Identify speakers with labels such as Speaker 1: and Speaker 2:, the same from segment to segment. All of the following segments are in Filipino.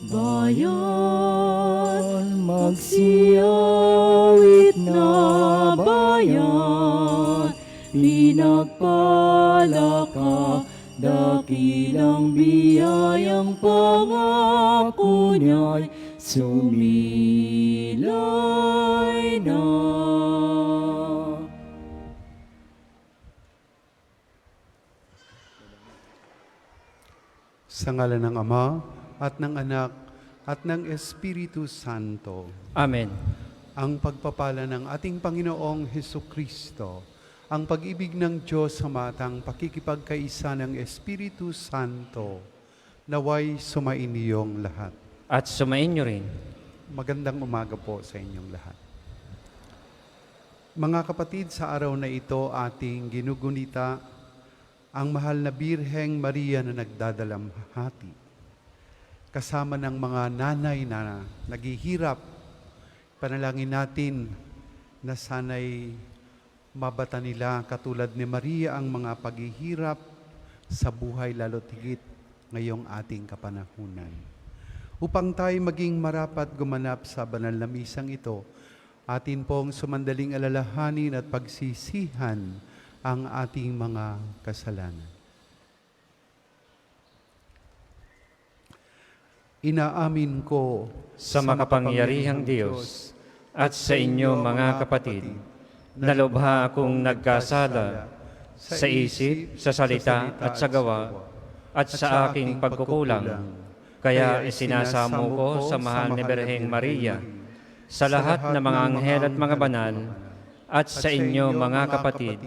Speaker 1: Bayan, magsiyawit na bayan, pinagpala ka, dakilang biyayang pangako niya'y sumilay na.
Speaker 2: Sa ngalan ng Ama, at ng Anak, at ng Espiritu Santo.
Speaker 3: Amen.
Speaker 2: Ang pagpapala ng ating Panginoong Hesukristo, ang pag-ibig ng Diyos sa matang pakikipagkaisa ng Espiritu Santo, naway sumainiyong lahat.
Speaker 3: At sumain niyo rin.
Speaker 2: Magandang umaga po sa inyong lahat. Mga kapatid, sa araw na ito ating ginugunita ang mahal na Birheng Maria na nagdadalamhati, kasama ng mga nanay na naghihirap. Panalangin natin na sana'y mabata nila katulad ni Maria ang mga paghihirap sa buhay, lalo't higit ngayong ating kapanahunan. Upang tayo maging marapat gumanap sa banal na misang ito, atin pong sumandaling alalahanin at pagsisihan ang ating mga kasalanan. Inaamin ko
Speaker 3: Sa makapangyarihang Diyos at sa inyo mga kapatid, na lubha akong nagkasala sa isip, sa salita at sa gawa, at sa aking pagkukulang. Kaya isinasamo ko sa mahal ni Birheng Maria, sa lahat ng mga anghel at mga banal, at sa inyo mga kapatid,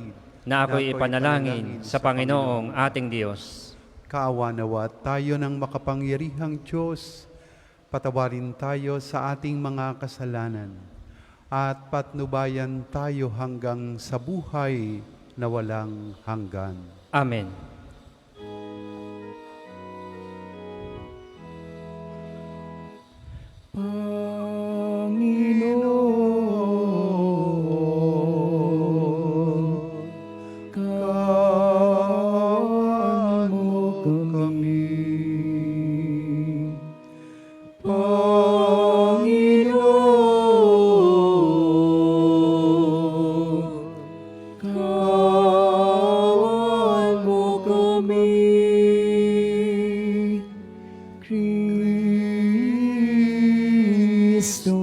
Speaker 3: na ako'y ipanalangin sa Panginoong ating Diyos.
Speaker 2: Kaawa nawa tayo ng makapangyarihang Diyos, patawarin tayo sa ating mga kasalanan, at patnubayan tayo hanggang sa buhay na walang hanggan.
Speaker 3: Amen.
Speaker 1: Panginoon, kawan mo kami. Panginoon, kawan mo kami. Kristo,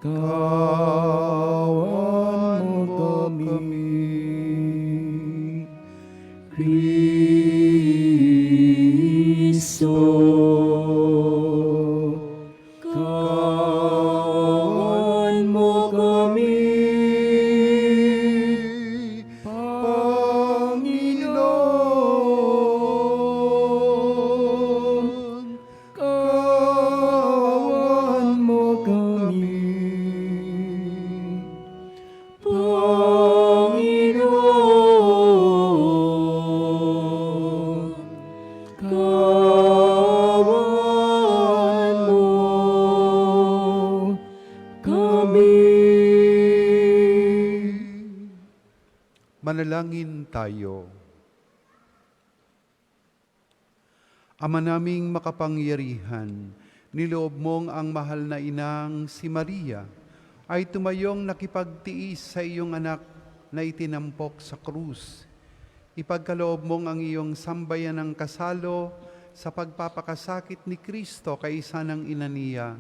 Speaker 1: kawan mo kami. Kristo, kawan mo kami. Panginoon, kawan mo kami. Panginoon, kawan mo kami.
Speaker 2: Manalangin tayo. Ama naming makapangyarihan, niloob mong ang mahal na inang si Maria ay tumayong nakipagtiis sa iyong anak na itinampok sa krus. Ipagkaloob mong ang iyong sambayan ng kasalo sa pagpapakasakit ni Kristo kaisa ng ina niya,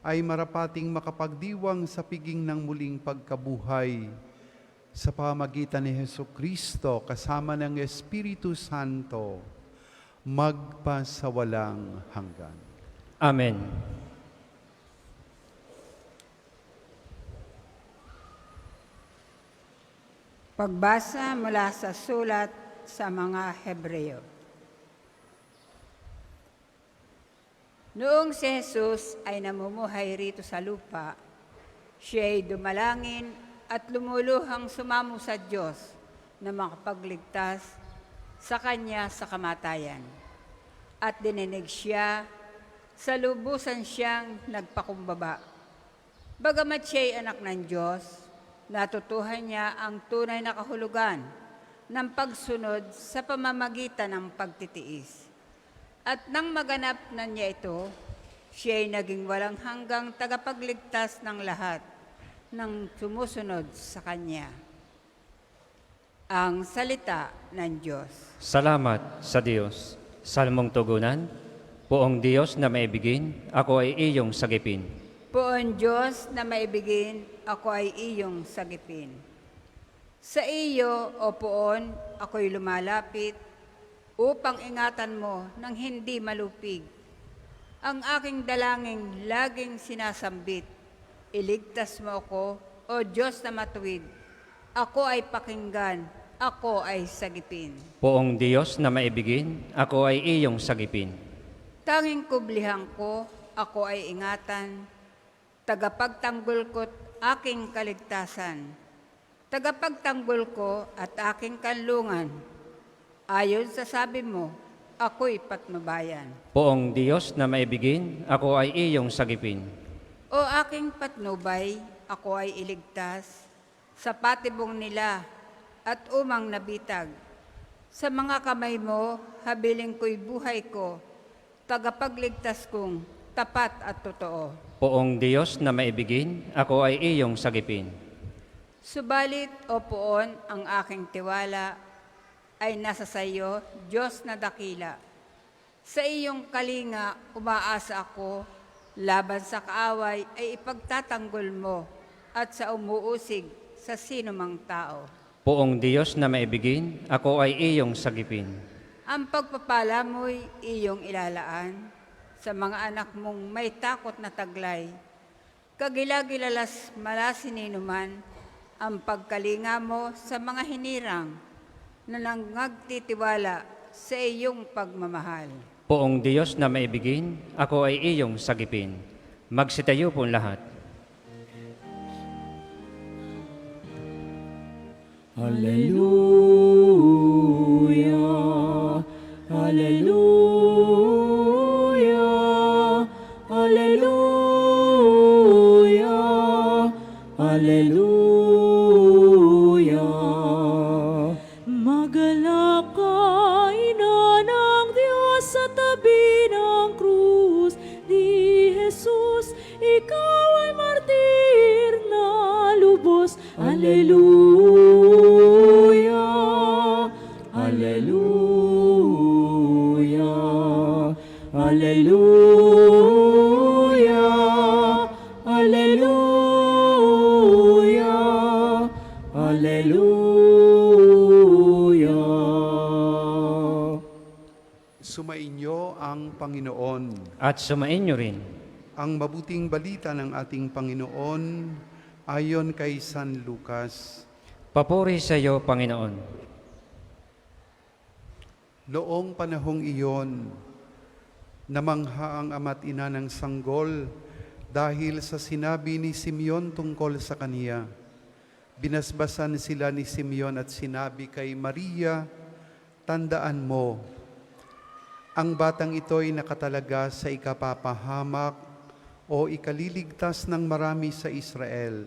Speaker 2: ay marapating makapagdiwang sa piging ng muling pagkabuhay. Sa pamagitan ni Hesukristo kasama ng Espiritu Santo, magpasawalang hanggan.
Speaker 3: Amen.
Speaker 4: Pagbasa mula sa sulat sa mga Hebreo. Noong si Jesus ay namumuhay rito sa lupa, siya ay dumalangin at lumuluhang sumamo sa Diyos na makapagligtas sa Kanya sa kamatayan. At dininig siya, sa lubusan siyang nagpakumbaba. Bagamat siya ay anak ng Diyos, natutuhan niya ang tunay na kahulugan ng pagsunod sa pamamagitan ng pagtitiis. At nang maganap na niya ito, siya ay naging walang hanggang tagapagligtas ng lahat ng sumusunod sa Kanya. Ang salita ng Diyos.
Speaker 3: Salamat sa Diyos. Salmong tugunan, Poong Diyos na maibigin, ako ay iyong sagipin.
Speaker 4: Poon Diyos na maibigin, ako ay iyong sagipin. Sa iyo, O Poon, ako'y lumalapit upang ingatan mo nang hindi malupig. Ang aking dalangin laging sinasambit. Iligtas mo ako, O Diyos na matuwid. Ako ay pakinggan, ako ay sagipin.
Speaker 3: Poong Diyos na maibigin, ako ay iyong sagipin.
Speaker 4: Tanging kublihan ko, ako ay ingatan. Tagapagtanggol ko't aking kaligtasan. Tagapagtanggol ko at aking kanlungan. Ayon sa sabi mo, ako'y patnubayan.
Speaker 3: Poong Diyos na maibigin, ako ay iyong sagipin.
Speaker 4: O aking patnubay, ako ay iligtas. Sa patibong nila at umang nabitag. Sa mga kamay mo, habiling ko'y buhay ko. Tagapagligtas kong tapat at totoo.
Speaker 3: Poong Diyos na maibigin, ako ay iyong sagipin.
Speaker 4: Subalit, O Poon, ang aking tiwala ay nasa sa iyo, Diyos na dakila. Sa iyong kalinga, umaasa ako, laban sa kaaway ay ipagtatanggol mo at sa umuusig sa sinumang tao.
Speaker 3: Poong Diyos na maibigin, ako ay iyong sagipin.
Speaker 4: Ang pagpapala mo'y iyong ilalaan sa mga anak mong may takot na taglay. Kagilagilalas malasininuman ang pagkalinga mo sa mga hinirang na nangagtitiwala sa iyong pagmamahal.
Speaker 3: Poong Diyos na maibigin, ako ay iyong sagipin. Magsitayo po lahat.
Speaker 1: Hallelujah, Hallelujah, Hallelujah, Hallelujah. Magalak ka, Ina ng Diyos, sa tabi ng krus ni Jesus. Ikaw ay martir na lubos. Hallelujah, Hallelujah, Hallelujah, Hallelujah, Hallelujah.
Speaker 2: Sumainyo ang Panginoon.
Speaker 3: At sumainyo rin.
Speaker 2: Ang mabuting balita ng ating Panginoon ayon kay San Lucas.
Speaker 3: Papuri sa iyo, Panginoon.
Speaker 2: Noong panahong iyon, namangha ang ama't ina ng sanggol dahil sa sinabi ni Simeon tungkol sa kaniya. Binasbasan sila ni Simeon at sinabi kay Maria, "Tandaan mo, ang batang ito'y nakatalaga sa ikapapahamak o ikaliligtas ng marami sa Israel.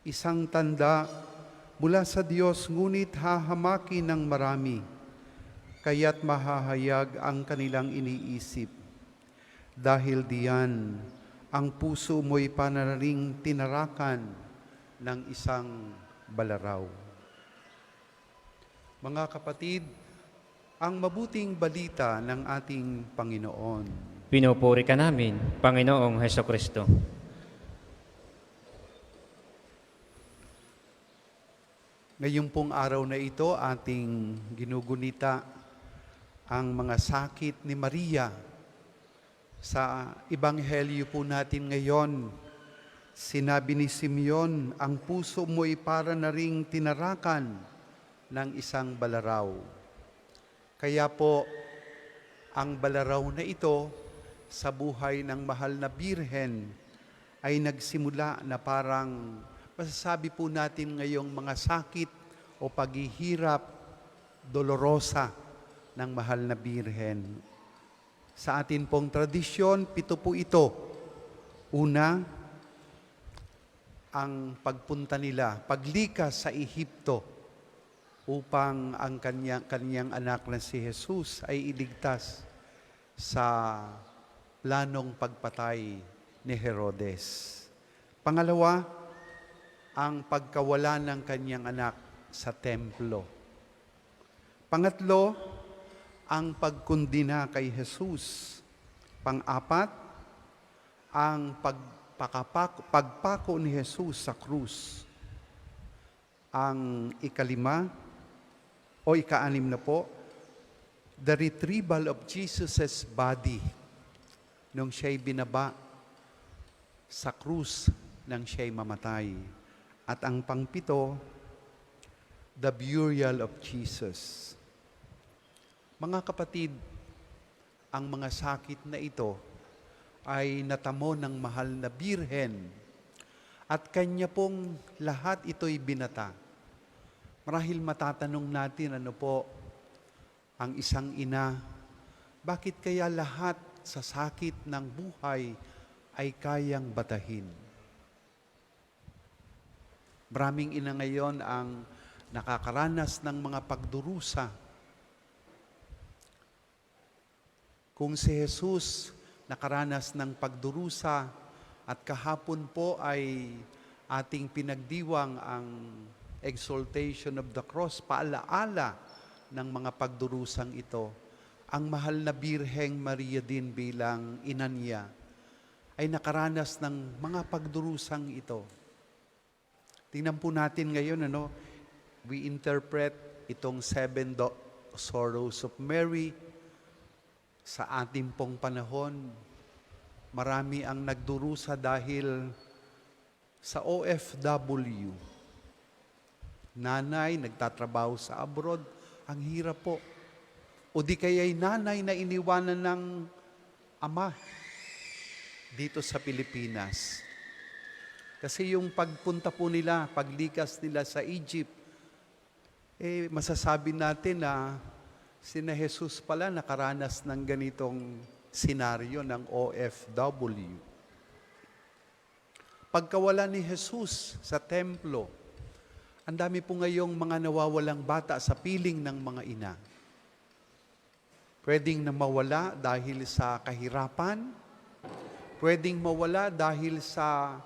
Speaker 2: Isang tanda mula sa Diyos, ngunit hahamakin ng marami, kaya't mahahayag ang kanilang iniisip. Dahil diyan, ang puso mo'y panararing tinarakan ng isang balaraw." Mga kapatid, ang mabuting balita ng ating Panginoon.
Speaker 3: Pinupuri ka namin, Panginoong Hesukristo.
Speaker 2: Ngayong pong araw na ito, ating ginugunita ang mga sakit ni Maria. Sa Ebanghelyo po natin ngayon, sinabi ni Simeon, ang puso mo'y para na ring tinarakan ng isang balaraw. Kaya po, ang balaraw na ito sa buhay ng mahal na birhen ay nagsimula na parang masasabi po natin ngayong mga sakit o paghihirap dolorosa ng mahal na birhen. Sa atin pong tradisyon, 7 po ito. Una, ang pagpunta nila, paglikas sa Ehipto upang ang kanyang anak na si Jesus ay iligtas. sa planong pagpatay ni Herodes. Pangalawa, ang pagkawala ng kanyang anak sa templo. Pangatlo, ang pagkundina kay Jesus. Pang-apat, ang pagpako ni Jesus sa krus. Ang ikalima o ika-anim na po, the retrieval of Jesus' body nung siya'y binaba sa krus nang siya'y mamatay. At ang pangpito, the burial of Jesus. Mga kapatid, ang mga sakit na ito ay natamo ng mahal na birhen at kanya pong lahat ito'y binata. Marahil matatanong natin, ano po, ang isang ina, bakit kaya lahat sa sakit ng buhay ay kayang batahin? Maraming ina ngayon ang nakakaranas ng mga pagdurusa. Kung si Jesus nakaranas ng pagdurusa at kahapon po ay ating pinagdiwang ang exaltation of the cross, paalaala ng mga pagdurusang ito, ang mahal na Birheng Maria din bilang ina niya ay nakaranas ng mga pagdurusang ito. Tingnan po natin ngayon, we interpret itong 7 sorrows of Mary. Sa ating pong panahon, marami ang nagdurusa dahil sa OFW. Nanay, nagtatrabaho sa abroad, ang hirap po. O di kaya'y nanay na iniwanan ng ama dito sa Pilipinas. Kasi yung pagpunta po nila, paglikas nila sa Egypt, masasabi natin na sina Jesus pala nakaranas ng ganitong senaryo ng OFW. Pagkawala ni Jesus sa templo, ang dami po ngayong mga nawawalang bata sa piling ng mga ina. Pwedeng na mawala dahil sa kahirapan, pwedeng mawala dahil sa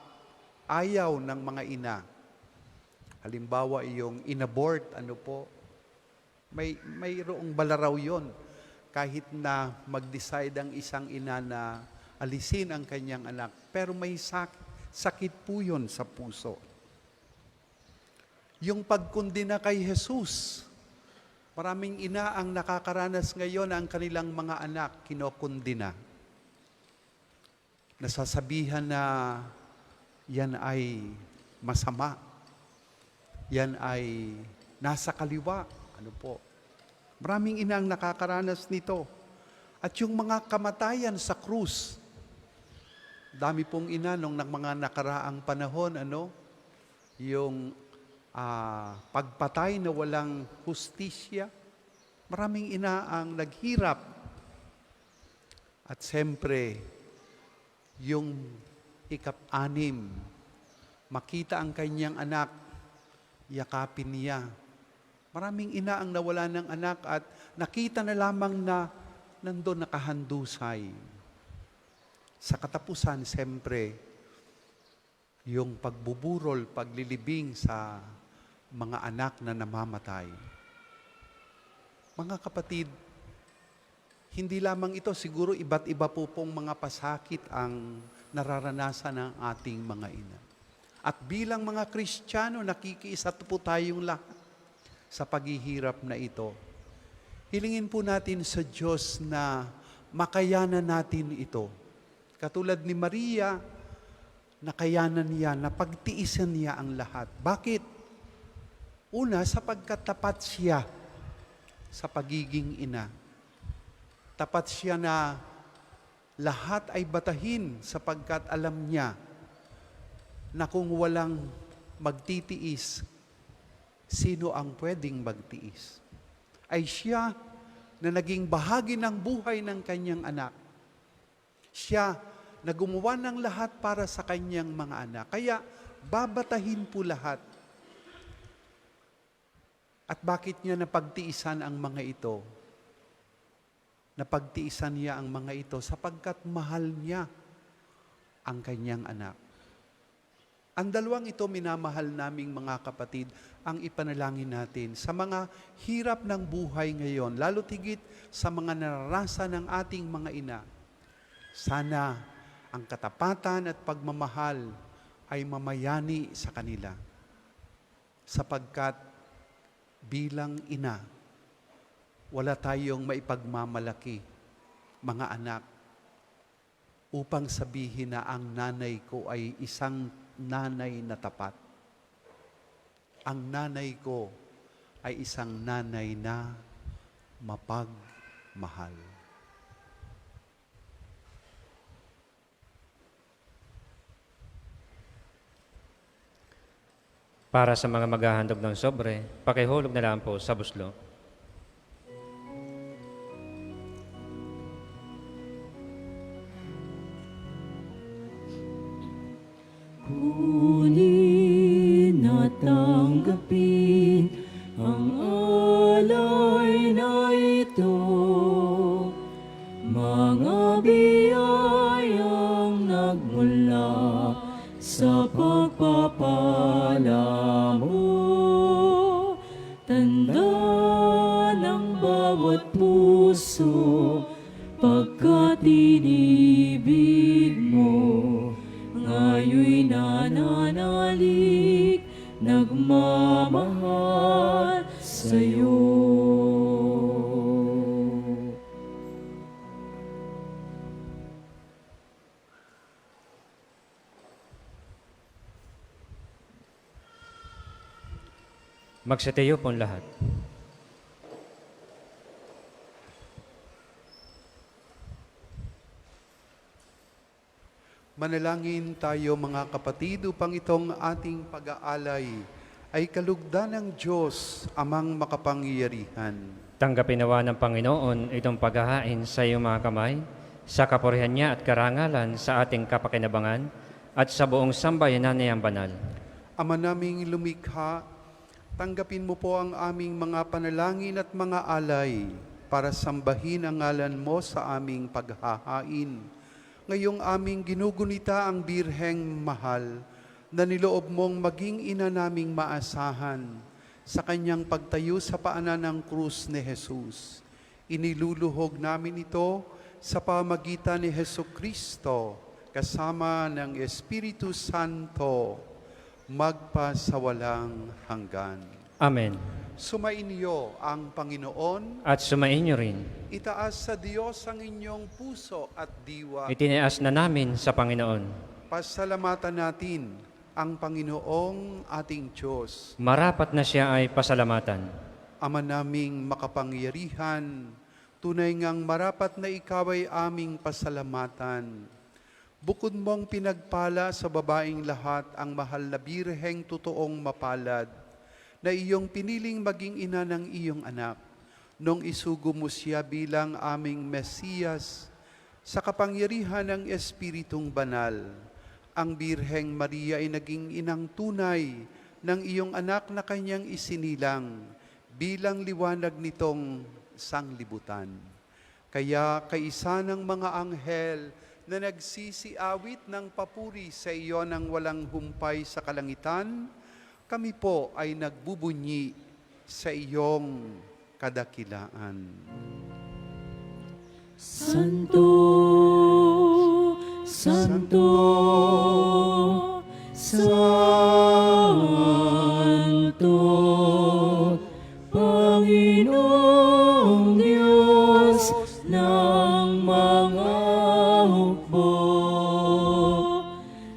Speaker 2: ayaw ng mga ina. Halimbawa, yung inabort, mayroong balaraw yon. Kahit na mag-decide ang isang ina na alisin ang kanyang anak, pero may sakit po yun sa puso. Yung pagkundina kay Jesus, maraming ina ang nakakaranas ngayon ang kanilang mga anak kinokundina. Nasasabihan na yan ay masama. Yan ay nasa kaliwa. Maraming ina ang nakakaranas nito. At yung mga kamatayan sa krus, dami pong ina nung mga nakaraang panahon, yung pagpatay na walang hustisya. Maraming ina ang naghirap. At siyempre, yung ikap-anim, makita ang kanyang anak, yakapin niya. Maraming ina ang nawala ng anak at nakita na lamang na nandun nakahandusay. Sa katapusan, siyempre, yung pagbuburol, paglilibing sa mga anak na namamatay. Mga kapatid, hindi lamang ito, siguro iba't iba po pong mga pasakit ang nararanasan ng ating mga ina. At bilang mga Kristiyano, nakikiisa po tayong lahat sa paghihirap na ito. Hilingin po natin sa Diyos na makayanan natin ito. Katulad ni Maria, nakayanan niya, napagtiisan niya ang lahat. Bakit? Una, sapagkat tapat siya sa pagiging ina. Tapat siya na lahat ay batahin sapagkat alam niya na kung walang magtitiis, sino ang pwedeng magtiis? Ay siya na naging bahagi ng buhay ng kanyang anak. Siya na gumawa ng lahat para sa kanyang mga anak. Kaya babatahin po lahat. At bakit niya napagtiisan ang mga ito? Napagtiisan niya ang mga ito sapagkat mahal niya ang kanyang anak. Ang dalawang ito minamahal naming mga kapatid, ang ipanalangin natin sa mga hirap ng buhay ngayon, lalo tigit sa mga nararanasan ng ating mga ina. Sana ang katapatan at pagmamahal ay mamayani sa kanila. Sapagkat bilang ina, wala tayong maipagmamalaki, mga anak, upang sabihin na ang nanay ko ay isang nanay na tapat. Ang nanay ko ay isang nanay na mapagmahal.
Speaker 3: Para sa mga maghahandog ng sobre, pakihulog na lang po sa buslo.
Speaker 1: Kunin at tanggapin ang alay na ito, mga biyayang nagmula sa pagpapala mo. Tanda ng bawat puso pagkat inibig mo. Ngayon'y nananalig, nagmamahal sa'yo.
Speaker 3: Magsitayo po lahat.
Speaker 2: Manalangin tayo mga kapatid upang itong ating pag-aalay ay kalugdan ng Diyos amang makapangyarihan.
Speaker 3: Tanggapin nawa ng Panginoon itong paghahain sa iyong mga kamay, sa kapurihan niya at karangalan sa ating kapakinabangan at sa buong sambayanan niyang banal.
Speaker 2: Ama naming lumikha, tanggapin mo po ang aming mga panalangin at mga alay para sambahin ang ngalan mo sa aming paghahain. Ngayong aming ginugunita ang Birheng mahal na niloob mong maging ina naming maasahan sa kanyang pagtayo sa paanan ng krus ni Jesus. Iniluluhog namin ito sa pamagitan ni Jesucristo kasama ng Espiritu Santo magpasawalang hanggan.
Speaker 3: Amen.
Speaker 2: Sumainyo ang Panginoon.
Speaker 3: At sumainyo rin.
Speaker 2: Itaas sa Diyos ang inyong puso at diwa.
Speaker 3: Itinaas na namin sa Panginoon.
Speaker 2: Pasalamatan natin ang Panginoong ating Diyos.
Speaker 3: Marapat na siya ay pasalamatan.
Speaker 2: Ama naming makapangyarihan, tunay ngang marapat na ikaw ay aming pasalamatan. Bukod mong pinagpala sa babaeng lahat ang mahal na Birheng totoong mapalad, na iyong piniling maging ina ng iyong anak, nung isugo mo siya bilang aming Mesiyas, sa kapangyarihan ng Espiritong Banal. Ang Birheng Maria ay naging inang tunay ng iyong anak na kanyang isinilang bilang liwanag nitong sanglibutan. Kaya kaisa ng mga anghel na nagsisiawit ng papuri sa iyo ng walang humpay sa kalangitan, kami po ay nagbubunyi sa iyong kadakilaan.
Speaker 1: Santo, Santo, Santo, Panginoong Diyos ng mga hukbo,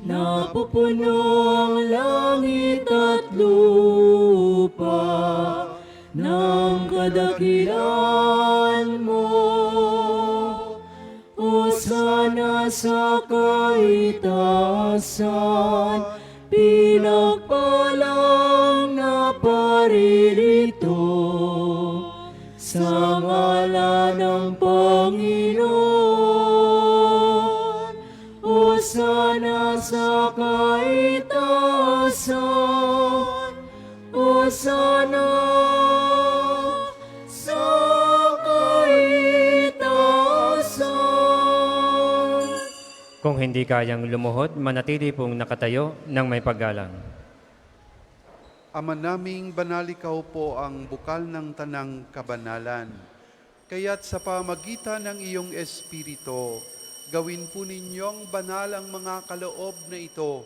Speaker 1: napupuno ang langit at lupa ng kadakilan mo. Hosana sa kaitaasan, pinagpalang na paririto sa ngalan ng Panginoon. Hosana sa kaitaasan, Hosana sa kaitaasan.
Speaker 3: Kung hindi kayang lumuhod, manatili pong nakatayo ng may paggalang.
Speaker 2: Ama naming banal, ikaw po ang bukal ng tanang kabanalan. Kaya't sa pamagitan ng iyong Espiritu, gawin po ninyong banal ang mga kaloob na ito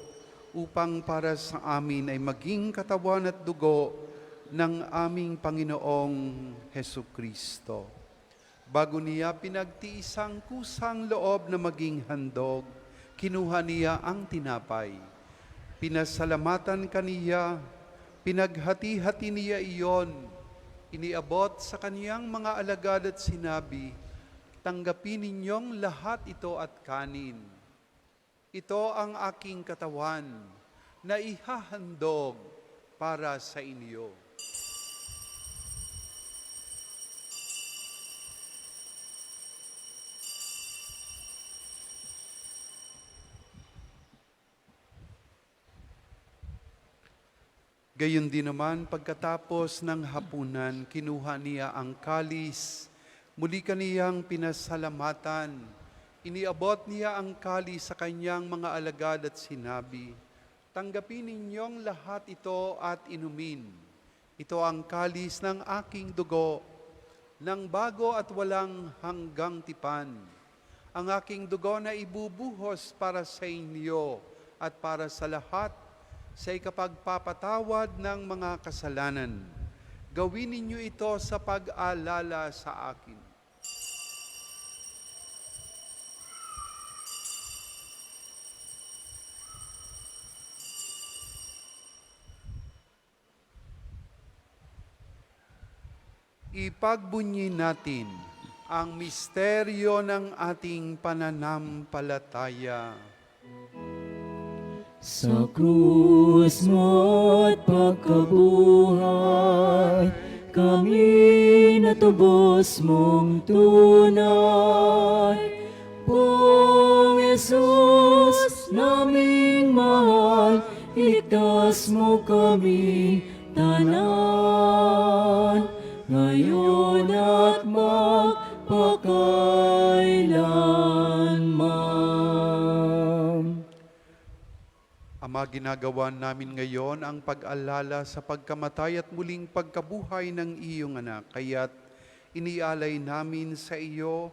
Speaker 2: upang para sa amin ay maging katawan at dugo ng aming Panginoong Hesukristo. Bago niya pinagtiis ang kusang loob na maging handog, kinuha niya ang tinapay. Pinasalamatan kaniya, pinaghati-hati niya iyon, iniabot sa kaniyang mga alagad at sinabi, "Tanggapin ninyong lahat ito at kanin. Ito ang aking katawan na ihahandog para sa inyo." Gayon din naman, pagkatapos ng hapunan, kinuha niya ang kalis, muli kaniyang pinasalamatan. Iniabot niya ang kalis sa kanyang mga alagad at sinabi, "Tanggapin ninyong lahat ito at inumin. Ito ang kalis ng aking dugo, ng bago at walang hanggang tipan. Ang aking dugo na ibubuhos para sa inyo at para sa lahat, sa ikapagpapatawad ng mga kasalanan. Gawin ninyo ito sa pag-alala sa akin." Ipagbunyi natin ang misteryo ng ating pananampalataya.
Speaker 1: Sa krus mo at pagkabuhay, kami natubos mong tunay. Pong Jesus, naming mahal, iligtas mo kami tanan, ngayon at magpakailanman.
Speaker 2: Ama, ginagawa namin ngayon ang pag-alala sa pagkamatay at muling pagkabuhay ng iyong anak. Kaya't inialay namin sa iyo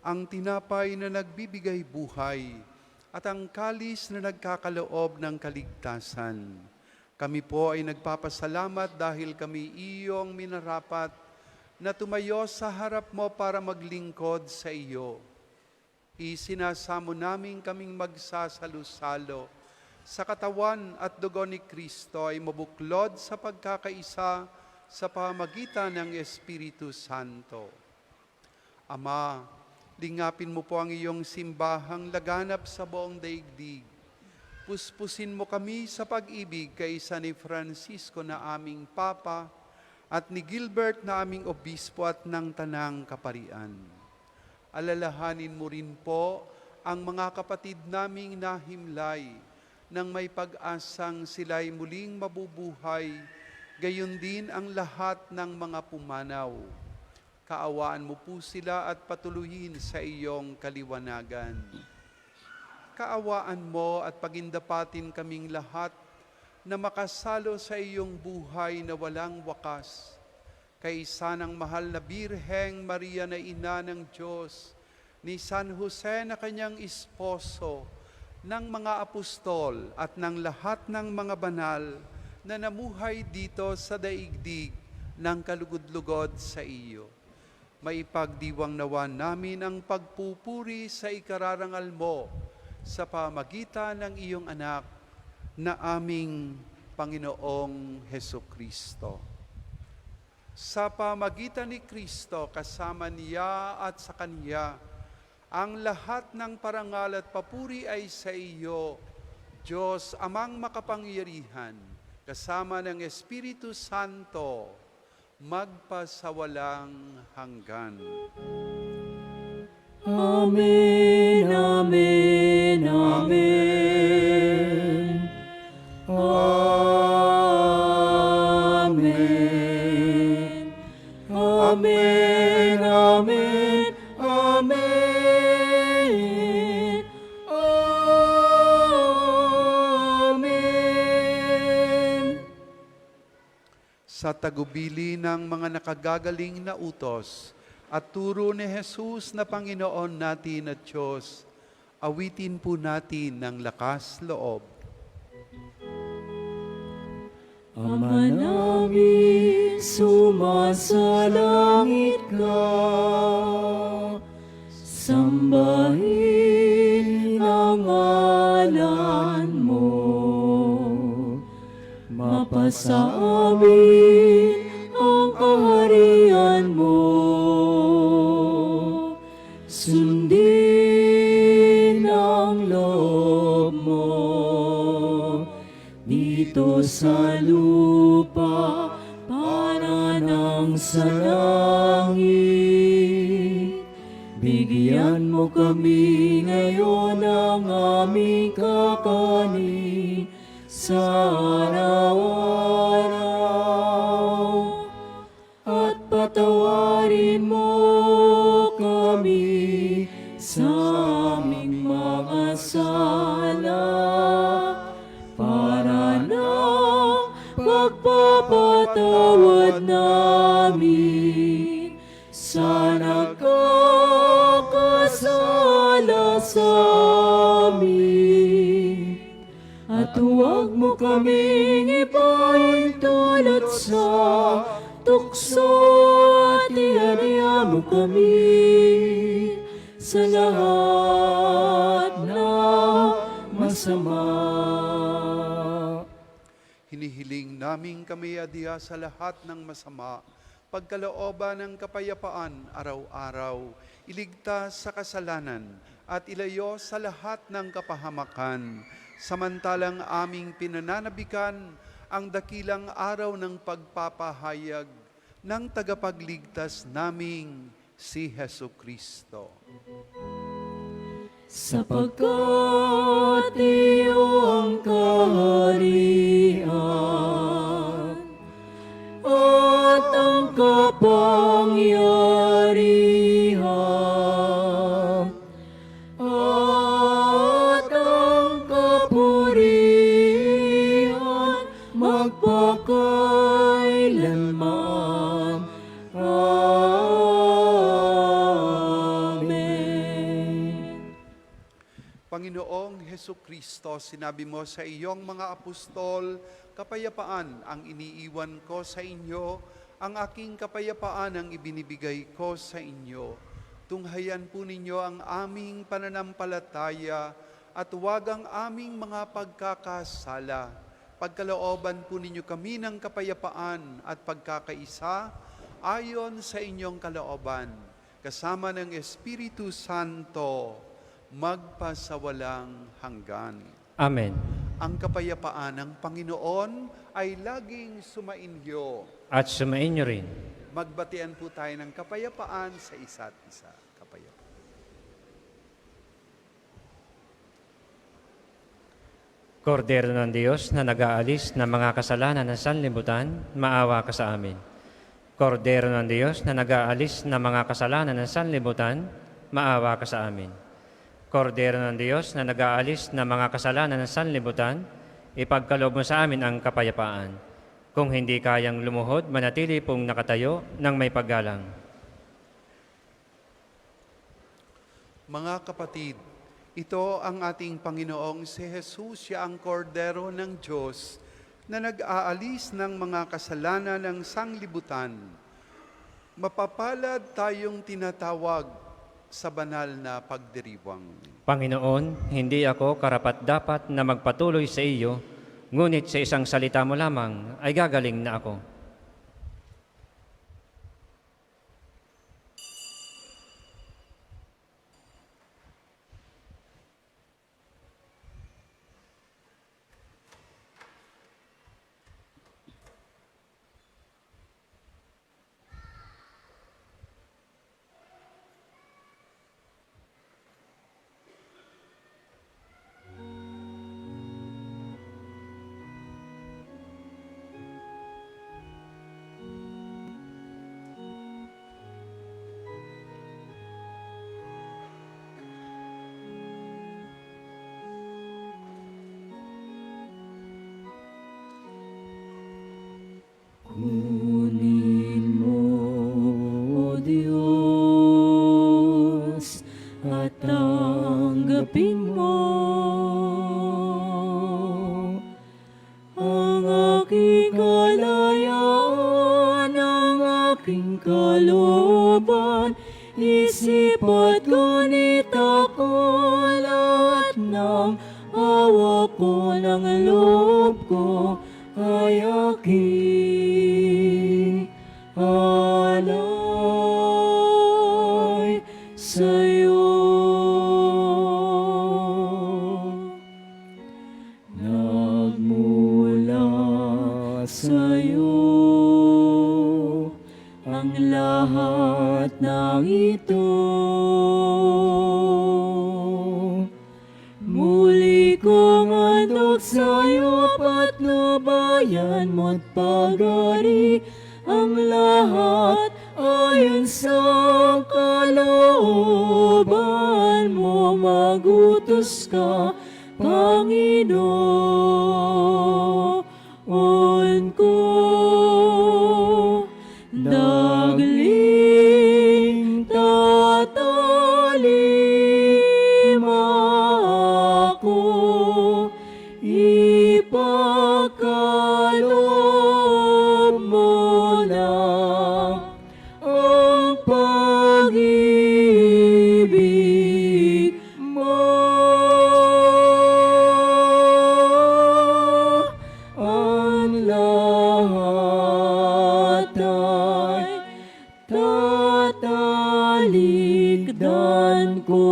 Speaker 2: ang tinapay na nagbibigay buhay at ang kalis na nagkakaloob ng kaligtasan. Kami po ay nagpapasalamat dahil kami iyong minarapat na tumayo sa harap mo para maglingkod sa iyo. Isinasamo namin kaming magsasalo-salo sa katawan at dugo ni Kristo ay mabuklod sa pagkakaisa sa pamagitan ng Espiritu Santo. Ama, lingapin mo po ang iyong simbahang laganap sa buong daigdig. Puspusin mo kami sa pag-ibig kaysa ni Francisco na aming Papa at ni Gilbert na aming Obispo at ng Tanang Kaparian. Alalahanin mo rin po ang mga kapatid naming nahimlay nang may pag-asang sila'y muling mabubuhay, gayon din ang lahat ng mga pumanaw. Kaawaan mo po sila at patuluhin sa iyong kaliwanagan. Kaawaan mo at pagindapatin kaming lahat na makasalo sa iyong buhay na walang wakas. Kaisa ng mahal na Birheng Maria na Ina ng Diyos, ni San Jose na kanyang esposo, ng mga apostol at ng lahat ng mga banal na namuhay dito sa daigdig ng kalugod-lugod sa iyo. Maipagdiwang nawa namin ang pagpupuri sa ikararangal mo sa pamagitan ng iyong anak na aming Panginoong Hesukristo. Sa pamagitan ni Kristo, kasama niya at sa Kanya, ang lahat ng parangal at papuri ay sa iyo, Diyos Amang makapangyarihan, kasama ng Espiritu Santo, magpasawalang hanggan.
Speaker 1: Amen, amen, amen. Amen. Amen, amen, amen. Amen.
Speaker 2: sa tagubili ng mga nakagagaling na utos at turo ni Jesus na Panginoon natin at Diyos, awitin po natin ng lakas loob.
Speaker 1: Ama namin, sumasalangit ka. Sambahin ang ngalan mo. Mapasa amin ang kaharian mo. Sundin ang loob mo dito sa lupa para nang sa langit. Bigyan mo kami ngayon ng aming kakanin sa araw-araw, at patawarin mo kami sa aming mga sala, para ng pagpapatawad namin sa nagkakasala sa amin. At huwag mo kaming ipahintulot sa tukso, at ihadya mo kami sa lahat ng masama.
Speaker 2: Hinihiling namin kami adya sa lahat ng masama, pagkalooban ng kapayapaan araw-araw, iligtas sa kasalanan at ilayo sa lahat ng kapahamakan, samantalang aming pinananabikan ang dakilang araw ng pagpapahayag ng tagapagligtas naming si Jesucristo.
Speaker 1: Sapagkat iyo ang kaharian at ang kapangyarihan at ang kapurihan magpakailanman.
Speaker 2: Panginoong Hesukristo, sinabi mo sa iyong mga apostol, kapayapaan ang iniiwan ko sa inyo, ang aking kapayapaan ang ibinibigay ko sa inyo. Tunghayan po ninyo ang aming pananampalataya at huwag ang aming mga pagkakasala. Pagkalooban po ninyo kami ng kapayapaan at pagkakaisa ayon sa inyong kalooban, kasama ng Espiritu Santo, magpasawalang hanggan.
Speaker 3: Amen.
Speaker 2: Ang kapayapaan ng Panginoon ay laging sumainyo.
Speaker 3: At sumainyo rin.
Speaker 2: Magbatian po tayo ng kapayapaan sa isa't isa. Kapayapaan.
Speaker 3: Kordero ng Diyos na nag-aalis ng mga kasalanan ng sanlibutan, maawa ka sa amin. Kordero ng Diyos na nag-aalis ng mga kasalanan ng sanlibutan, maawa ka sa amin. Kordero ng Diyos na nag-aalis ng mga kasalanan ng sanlibutan, ipagkaloob mo sa amin ang kapayapaan. Kung hindi kayang lumuhod, manatili pong nakatayo ng may paggalang.
Speaker 2: Mga kapatid, ito ang ating Panginoong si Jesus, siya ang kordero ng Diyos na nag-aalis ng mga kasalanan ng sanglibutan. Mapapalad tayong tinatawag sa banal na pagdiriwang.
Speaker 3: Panginoon, hindi ako karapat-dapat na magpatuloy sa iyo, ngunit sa isang salita mo lamang ay gagaling na ako.
Speaker 1: tanggapin mo ang aking kalayaan, ang aking kalooban, isip at gunit ako, lahat ng awa ko ng loob ko ay aking alay sa'yo. Nagmula sa'yo ang lahat ng ito. Muli kong handog sa'yo, patnubayan mo't pag-ari, ang lahat ayon sa kalooban mo. Magutos ka, Panginoon ko. Dagling tatalim ako, ipagkaloob mo lang ang pag-ibig mo. Ang lahat ay tatalikdan ko.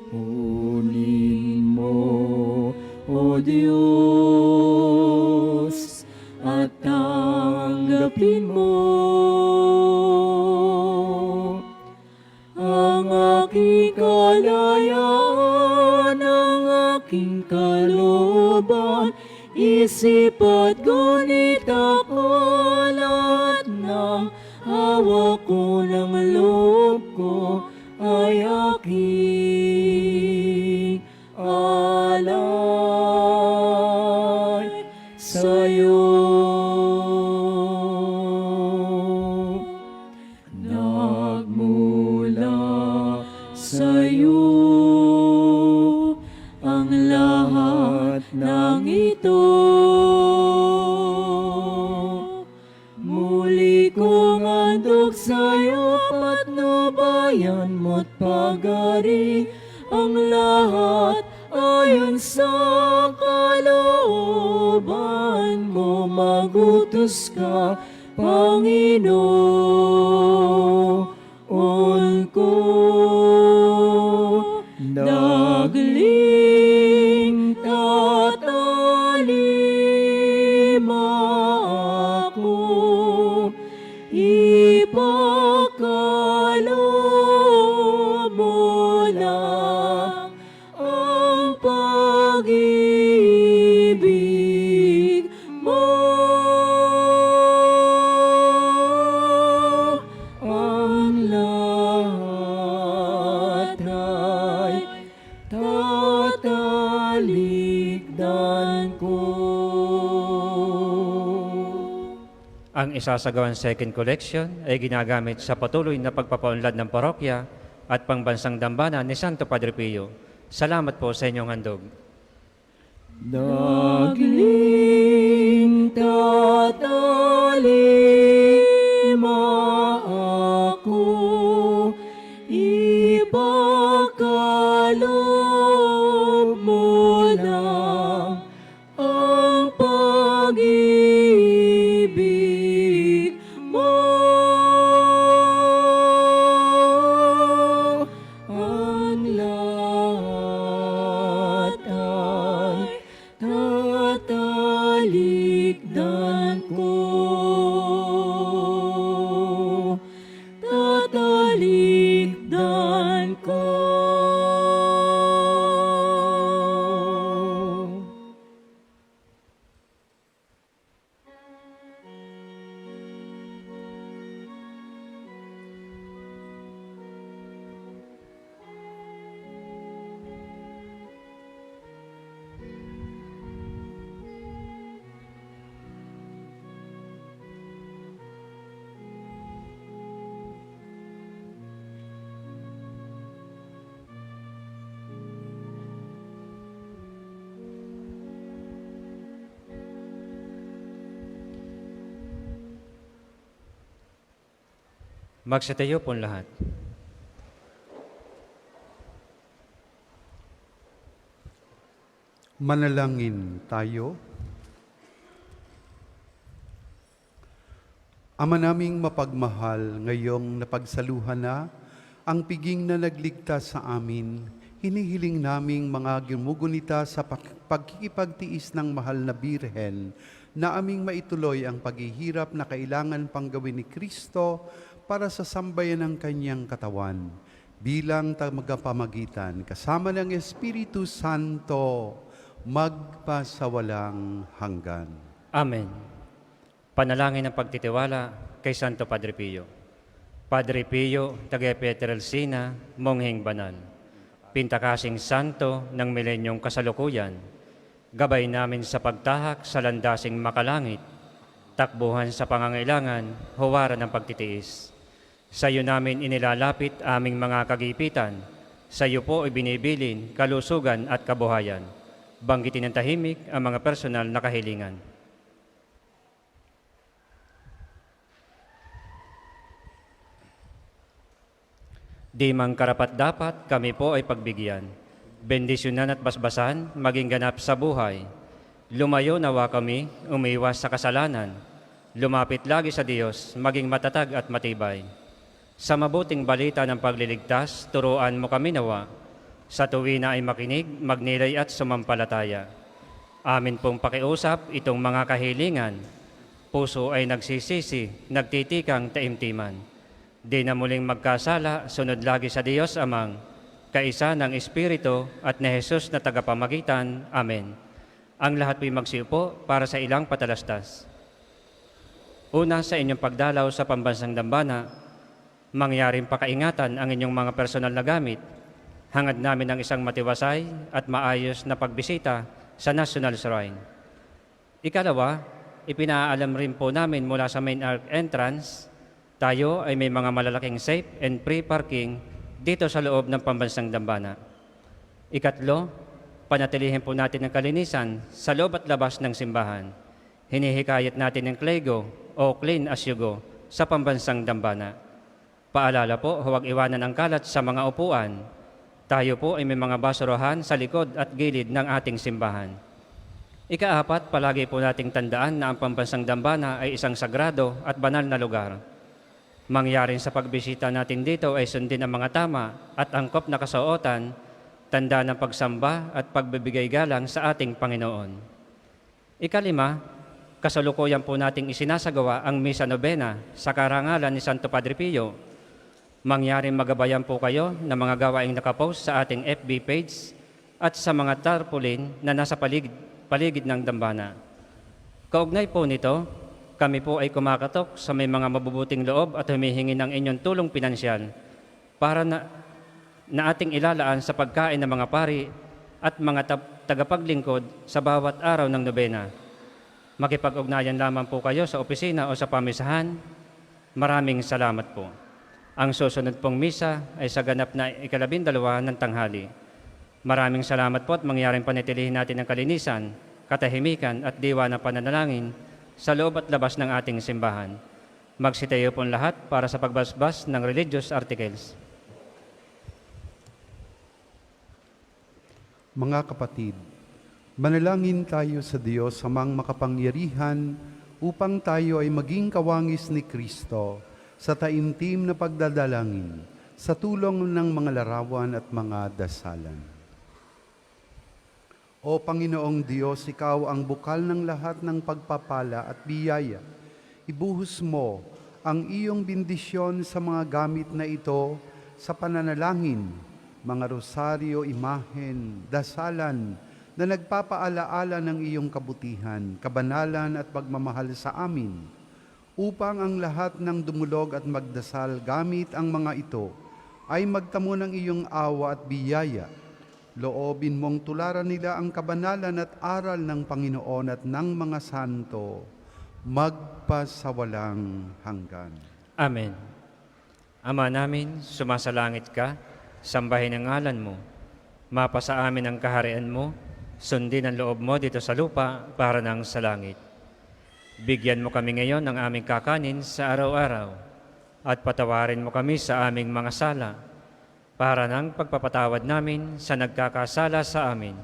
Speaker 1: Kunin mo, O Diyos, at tanggapin mo ang aking kalayaan, ang aking kalooban, isip at gunit ako, lahat ng awa ko ng loob ko ay aking alay sa'yo. Nagmula sa'yo ang lahat ng ito. Muli kong handog sa'yo, patnubayan mo't pag-ari, ang lahat ayon sa kalooban mo. Magutos ka, Panginoon ko. Dagling tatalim ako, ipagkaloob mo lang ang pag-ibig mo. Ang lahat ay tatalikdan ko.
Speaker 3: Ang isasagawang second collection ay ginagamit sa patuloy na pagpapaunlad ng parokya at pangbansang dambana ni Santo Padre Pio. Salamat po sa inyong handog.
Speaker 1: Dagling tatalim ako, ipagkaloob mo lang ang pag-ibig mo. Ang lahat ay tatalikdan ko.
Speaker 3: Magsitayo po lahat.
Speaker 2: Manalangin tayo. Ama naming mapagmahal, ngayong napagsaluhan na ang piging na nagligtas sa amin, hinihiling naming mga gumugunita sa pagkikipagtiis ng mahal na Birhen na aming maituloy ang paghihirap na kailangan pang gawin ni Kristo para sa sambayan ng kanyang katawan bilang tagapamagitan kasama ng Espiritu Santo magpasawalang hanggan.
Speaker 3: Amen. Panalangin ng pagtitiwala kay Santo Padre Pio. Padre Pio, taga Pietrelcina, Mongheng Banal. Pintakasing Santo ng milenyong kasalukuyan, gabay namin sa pagtahak sa landasing makalangit, takbuhan sa pangangailangan, huwaran ng pagtitiis. Sa iyo namin inilalapit aming mga kagipitan, sa iyo po ibinibilin kalusugan at kabuhayan. Banggitin ng tahimik ang mga personal na kahilingan. Di mang karapat-dapat, kami po ay pagbigyan. Bendisyonan at basbasan, maging ganap sa buhay. Lumayo nawa kami, umiwas sa kasalanan. Lumapit lagi sa Diyos, maging matatag at matibay. Sa mabuting balita ng pagliligtas, turuan mo kami nawa. Sa tuwina ay makinig, magnilay at sumampalataya. Amin pong pakiusap itong mga kahilingan. Puso ay nagsisisi, nagtitikang taimtiman. Di na muling magkasala, sunod lagi sa Diyos Amang, kaisa ng Espiritu at ni Jesus na tagapamagitan. Amen. Ang lahat po'y magsiupo para sa ilang patalastas. Una, sa inyong pagdalaw sa pambansang dambana, mangyaring pakaingatan ang inyong mga personal na gamit. Hangad namin ang isang matiwasay at maayos na pagbisita sa National Shrine. Ikalawa, ipinaalam rin po namin mula sa main arch entrance, tayo ay may mga malalaking safe and free parking dito sa loob ng pambansang dambana. Ikatlo, panatilihin po natin ang kalinisan sa loob at labas ng simbahan. Hinihikayat natin ang Clego o Clean as you go sa pambansang dambana. Paalala po, huwag iwanan ang kalat sa mga upuan. Tayo po ay may mga basurahan sa likod at gilid ng ating simbahan. Ikaapat, palagi po nating tandaan na ang pambansang dambana ay isang sagrado at banal na lugar. Mangyaring sa pagbisita natin dito ay sundin ang mga tama at angkop na kasuotan, tanda ng pagsamba at pagbibigay galang sa ating Panginoon. Ikalima, kasalukuyan po nating isinasagawa ang Misa Novena sa karangalan ni Santo Padre Pio. Mangyaring magabayan po kayo ng mga gawaing nakapost sa ating FB page at sa mga tarpaulin na nasa paligid ng dambana. Kaugnay po nito, kami po ay kumakatok sa may mga mabubuting loob at humihingi ng inyong tulong pinansyal para na ating ilalaan sa pagkain ng mga pari at mga tagapaglingkod sa bawat araw ng nobena. Makipag-ugnayan lamang po kayo sa opisina o sa pamisahan. Maraming salamat po. Ang susunod pong misa ay sa ganap na 12 ng tanghali. Maraming salamat po at mangyaring panatilihin natin ang kalinisan, katahimikan at diwa ng pananalangin sa loob at labas ng ating simbahan. Magsitayo po lahat para sa pagbasbas ng religious articles.
Speaker 2: Mga kapatid, manalangin tayo sa Diyos Amang makapangyarihan upang tayo ay maging kawangis ni Kristo sa taimtim na pagdadalangin sa tulong ng mga larawan at mga dasalan. O Panginoong Diyos, Ikaw ang bukal ng lahat ng pagpapala at biyaya. Ibuhos mo ang iyong bendisyon sa mga gamit na ito sa pananalangin, mga rosaryo, imahen, dasalan na nagpapaalaala ng iyong kabutihan, kabanalan at pagmamahal sa amin, upang ang lahat ng dumulog at magdasal gamit ang mga ito ay magtamo ng iyong awa at biyaya. Loobin mong tularan nila ang kabanalan at aral ng Panginoon at ng mga santo, magpasawalang hanggan.
Speaker 3: Amen. Ama namin, sumasalangit ka, sambahin ang ngalan mo. Mapasa amin ang kaharian mo, sundin ang loob mo dito sa lupa para nang sa langit. Bigyan mo kami ngayon ng aming kakanin sa araw-araw at patawarin mo kami sa aming mga sala, para ng pagpapatawad namin sa nagkakasala sa amin.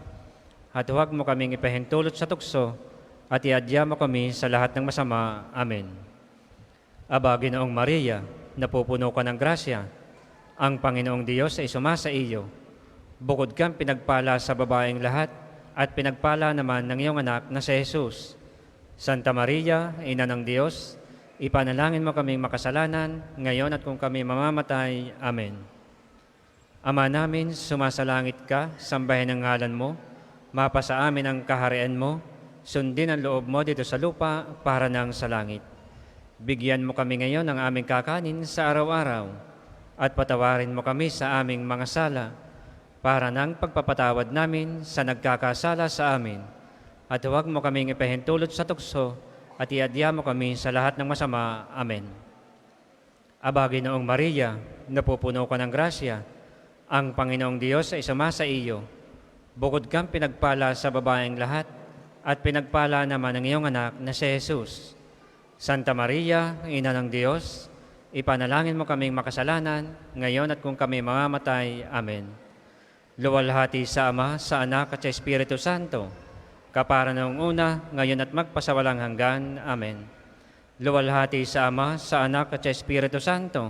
Speaker 3: At huwag mo kaming ipahintulot sa tukso, at iadya mo kami sa lahat ng masama. Amen. Aba, Ginoong Maria, napupuno ka ng grasya, ang Panginoong Diyos ay sumasa iyo. Bukod kang pinagpala sa babaeng lahat, at pinagpala naman ng iyong anak na si Jesus. Santa Maria, Ina ng Diyos, ipanalangin mo kaming makasalanan, ngayon at kung kami mamamatay. Amen. Ama namin, sumasalangit ka, sambahin ang ngalan mo, mapasa amin ang kaharian mo, sundin ang loob mo dito sa lupa para nang sa langit. Bigyan mo kami ngayon ng aming kakanin sa araw-araw, at patawarin mo kami sa aming mga sala, para ng pagpapatawad namin sa nagkakasala sa amin. At huwag mo kaming ipahintulot sa tukso, at iadya mo kami sa lahat ng masama. Amen. Aba, Ginoong Maria, napupuno ka ng grasya, ang Panginoong Diyos ay sumasa iyo. Bukod kang pinagpala sa babaeng lahat, at pinagpala naman ang iyong anak na si Jesus. Santa Maria, Ina ng Diyos, ipanalangin mo kaming makasalanan, ngayon at kung kami mamamatay. Amen. Luwalhati sa Ama, sa Anak at sa Espiritu Santo, kapara noong una, ngayon at magpasawalang hanggan. Amen. Luwalhati sa Ama, sa Anak at sa Espiritu Santo,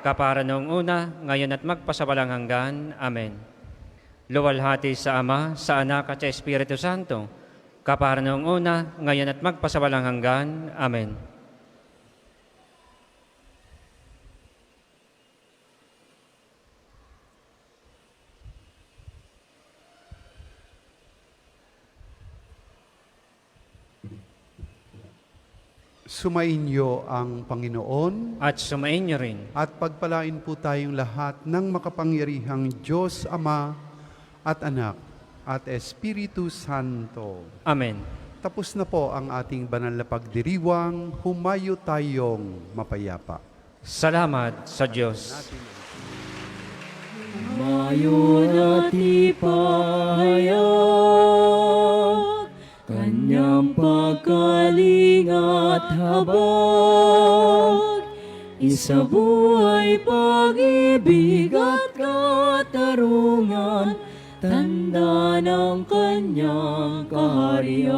Speaker 3: kapara noong una, ngayon at magpasawalang hanggan. Amen. Luwalhati sa Ama, sa Anak at sa Espiritu Santo, kapara noong una, ngayon at magpasawalang hanggan. Amen.
Speaker 2: Sumainyo ang Panginoon
Speaker 3: At sumainyo rin.
Speaker 2: at pagpalain po tayong lahat ng makapangyarihang Diyos Ama at Anak at Espiritu Santo.
Speaker 3: Amen.
Speaker 2: Tapos na po ang ating banal na pagdiriwang, humayo tayong mapayapa.
Speaker 3: Salamat sa Diyos.
Speaker 1: Mayon at ipahayag Kanyang pagkalingat habag, isabuhay pag-ibig at katarungan, tanda ng Kanyang kaharian.